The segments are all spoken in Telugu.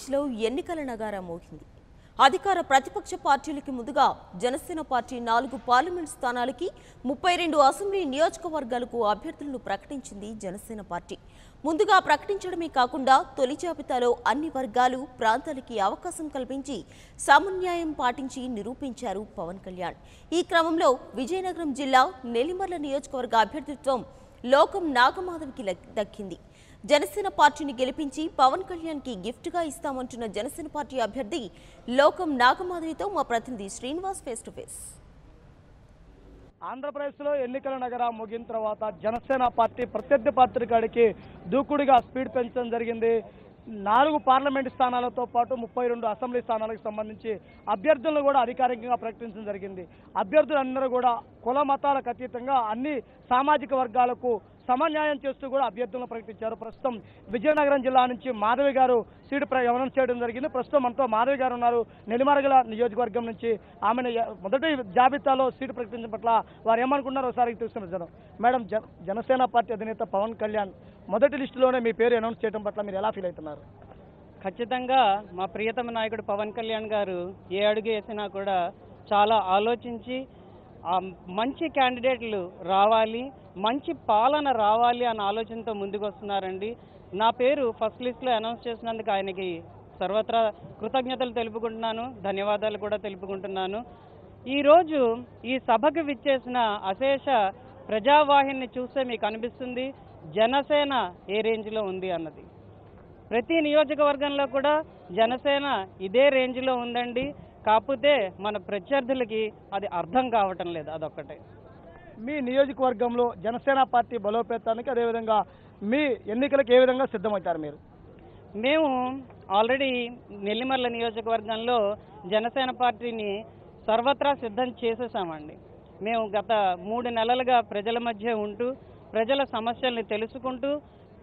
ఆంధ్రప్రదేశ్లో ఎన్నికల నగారా మోగింది. అధికార ప్రతిపక్ష పార్టీలకి ముందుగా జనసేన పార్టీ 4 పార్లమెంట్ స్థానాలకి 32 అసెంబ్లీ నియోజకవర్గాలకు అభ్యర్థులను ప్రకటించింది జనసేన పార్టీ. ముందుగా ప్రకటించడమే కాకుండా తొలి జాబితాలో అన్ని వర్గాలు, ప్రాంతాలకి అవకాశం కల్పించి సమన్యాయం పాటించి నిరూపించారు పవన్ కళ్యాణ్. ఈ క్రమంలో విజయనగరం జిల్లా నెల్లిమర్ల నియోజకవర్గ అభ్యర్థిత్వం లోకం నాగమాధవికి దక్కింది. జనసేన పార్టీని గెలిపించి పవన్ కళ్యాణ్కి గిఫ్ట్గా ఇస్తామంటున్న జనసేన పార్టీ అభ్యర్థి లోకం నాగమాధవితో మా ప్రతినిధి శ్రీనివాస్ ఫేస్ టు ఫేస్. ఆంధ్రప్రదేశ్లో ఎన్నికల నగర ముగిన తర్వాత జనసేన పార్టీ ప్రత్యర్థి పార్టీ కాడికి దూకుడుగా స్పీడ్ పెంచడం జరిగింది. 4 పార్లమెంట్ స్థానాలతో పాటు 32 అసెంబ్లీ స్థానాలకు సంబంధించి అభ్యర్థులను కూడా అధికారికంగా ప్రకటించడం జరిగింది. అభ్యర్థులందరూ కూడా కుల మతాలకు అతీతంగా అన్ని సామాజిక వర్గాలకు సమన్యాయం చేస్తూ కూడా అభ్యర్థులను ప్రకటించారు. ప్రస్తుతం విజయనగరం జిల్లా నుంచి మాధవి గారు సీటు అనౌన్స్ చేయడం జరిగింది. ప్రస్తుతం మనతో మాధవి గారు ఉన్నారు. నెల్లిమర్ల నియోజకవర్గం నుంచి ఆమెను మొదటి జాబితాలో సీటు ప్రకటించడం పట్ల వారు ఏమనుకున్నారో ఒకసారి తెలుసుకున్నారు. మేడం, జనసేన పార్టీ అధినేత పవన్ కళ్యాణ్ మొదటి లిస్టులోనే మీ పేరు అనౌన్స్ చేయడం పట్ల మీరు ఎలా ఫీల్ అవుతున్నారు? ఖచ్చితంగా మా ప్రియతమ నాయకుడు పవన్ కళ్యాణ్ గారు ఏ అడుగు వేసినా కూడా చాలా ఆలోచించి మంచి క్యాండిడేట్లు రావాలి, మంచి పాలన రావాలి అన్న ఆలోచనతో ముందుకు వస్తున్నారండి. నా పేరు ఫస్ట్ లిస్ట్లో అనౌన్స్ చేసినందుకు ఆయనకి సర్వత్రా కృతజ్ఞతలు తెలుపుకుంటున్నాను, ధన్యవాదాలు కూడా తెలుపుకుంటున్నాను. ఈరోజు ఈ సభకు విచ్చేసిన అశేష ప్రజావాహిని చూస్తే మీకు అనిపిస్తుంది జనసేన ఏ రేంజ్లో ఉంది అన్నది. ప్రతి నియోజకవర్గంలో కూడా జనసేన ఇదే రేంజ్లో ఉందండి. కాకపోతే మన ప్రత్యర్థులకి అది అర్థం కావటం లేదు, అదొక్కటే. మీ నియోజకవర్గంలో జనసేన పార్టీ బలోపేతానికి అదేవిధంగా మీ ఎన్నికలకు ఏ విధంగా సిద్ధమవుతారు మీరు? మేము ఆల్రెడీ నెల్లిమర్ల నియోజకవర్గంలో జనసేన పార్టీని సర్వత్రా సిద్ధం చేసేసామండి. మేము గత 3 నెలలుగా ప్రజల మధ్య ఉంటూ ప్రజల సమస్యల్ని తెలుసుకుంటూ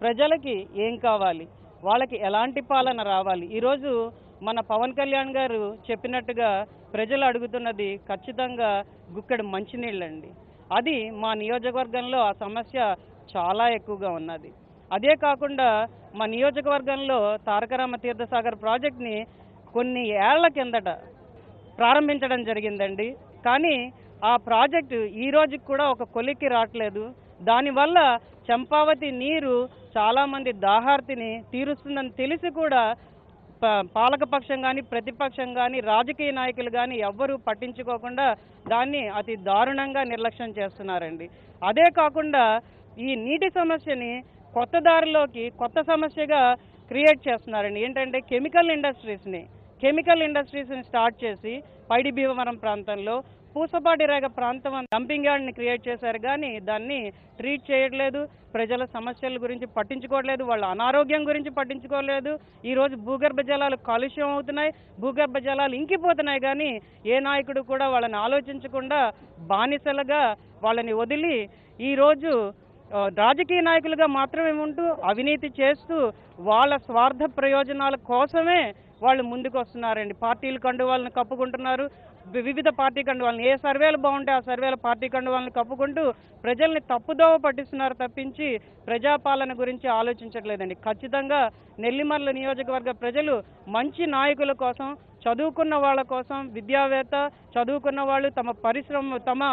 ప్రజలకి ఏం కావాలి, వాళ్ళకి ఎలాంటి పాలన రావాలి, ఈరోజు మన పవన్ కళ్యాణ్ గారు చెప్పినట్టుగా ప్రజలు అడుగుతున్నది ఖచ్చితంగా గుక్కడి మంచినీళ్ళండి. అది మా నియోజకవర్గంలో ఆ సమస్య చాలా ఎక్కువగా ఉన్నది. అదే కాకుండా మా నియోజకవర్గంలో తారకరామ తీర్థసాగర్ ప్రాజెక్ట్ని కొన్ని ఏళ్ల కిందట ప్రారంభించడం జరిగిందండి. కానీ ఆ ప్రాజెక్టు ఈ రోజుకి కూడా ఒక కొలిక్కి రావట్లేదు. దానివల్ల చంపావతి నీరు చాలామంది దాహార్తిని తీరుస్తుందని తెలిసి కూడా పాలకపక్షం కానీ ప్రతిపక్షం కానీ రాజకీయ నాయకులు కానీ ఎవ్వరూ పట్టించుకోకుండా దాన్ని అతి దారుణంగా నిర్లక్ష్యం చేస్తున్నారండి. అదే కాకుండా ఈ నీటి సమస్యని కొత్త దారిలోకి కొత్త సమస్యగా క్రియేట్ చేస్తున్నారండి. ఏంటంటే కెమికల్ ఇండస్ట్రీస్ని స్టార్ట్ చేసి పైడి భీమవరం ప్రాంతంలో పూసపాటి రేగ ప్రాంతం డంపింగ్ యార్డ్ని క్రియేట్ చేశారు. కానీ దాన్ని ట్రీట్ చేయట్లేదు, ప్రజల సమస్యల గురించి పట్టించుకోవట్లేదు, వాళ్ళ అనారోగ్యం గురించి పట్టించుకోలేదు. ఈరోజు భూగర్భ జలాలు కాలుష్యం అవుతున్నాయి, భూగర్భ జలాలు ఇంకిపోతున్నాయి. కానీ ఏ నాయకుడు కూడా వాళ్ళని ఆలోచించకుండా బానిసలుగా వాళ్ళని వదిలి ఈరోజు రాజకీయ నాయకులుగా మాత్రమే ఉంటూ అవినీతి చేస్తూ వాళ్ళ స్వార్థ ప్రయోజనాల కోసమే వాళ్ళు ముందుకు వస్తున్నారండి. పార్టీల కండువాలను కప్పుకుంటున్నారు, వివిధ పార్టీ కండువాలను, ఏ సర్వేలు బాగుంటే ఆ సర్వేల పార్టీ కండువాలను కప్పుకుంటూ ప్రజల్ని తప్పుదోవ పట్టిస్తున్నారు తప్పించి ప్రజాపాలన గురించి ఆలోచించట్లేదండి. ఖచ్చితంగా నెల్లిమర్ల నియోజకవర్గ ప్రజలు మంచి నాయకుల కోసం, చదువుకున్న వాళ్ళ కోసం, విద్యావేత్త చదువుకున్న వాళ్ళు తమ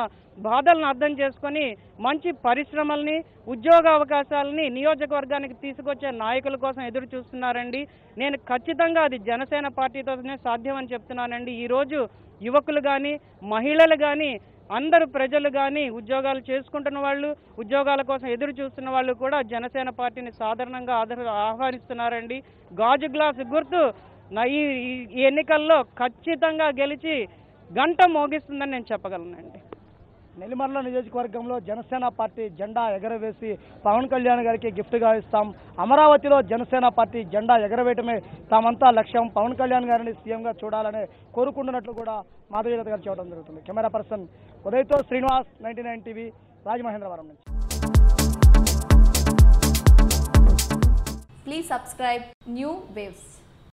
బాధలను అర్థం చేసుకొని మంచి పరిశ్రమల్ని, ఉద్యోగ అవకాశాలని నియోజకవర్గానికి తీసుకొచ్చే నాయకుల కోసం ఎదురు చూస్తున్నారండి. నేను ఖచ్చితంగా అది జనసేన పార్టీతోనే సాధ్యమని చెప్తున్నానండి. ఈరోజు యువకులు కానీ మహిళలు కానీ అందరు ప్రజలు కానీ ఉద్యోగాలు చేసుకుంటున్న వాళ్ళు, ఉద్యోగాల కోసం ఎదురు చూస్తున్న వాళ్ళు కూడా జనసేన పార్టీని సాధారణంగా ఆహ్వానిస్తున్నారండి. గాజు గ్లాసు గుర్తు ఈ ఎన్నికల్లో ఖచ్చితంగా గెలిచి గంట మోగిస్తుందని నేను చెప్పగలనండి. నెల్లిమర్ల నియోజకవర్గంలో జనసేన పార్టీ జెండా ఎగరవేసి పవన్ కళ్యాణ్ గారికి గిఫ్ట్గా ఇస్తాం. అమరావతిలో జనసేన పార్టీ జెండా ఎగరవేయటమే తామంతా లక్ష్యం. పవన్ కళ్యాణ్ గారిని సీఎంగా చూడాలని కోరుకుంటున్నట్లు కూడా మాధవి గారు చెప్పడం జరుగుతుంది. కెమెరా పర్సన్ ఉదయ్తో శ్రీనివాస్, 99 టీవీ, రాజమహేంద్రవరం నుంచి. Please subscribe New Waves.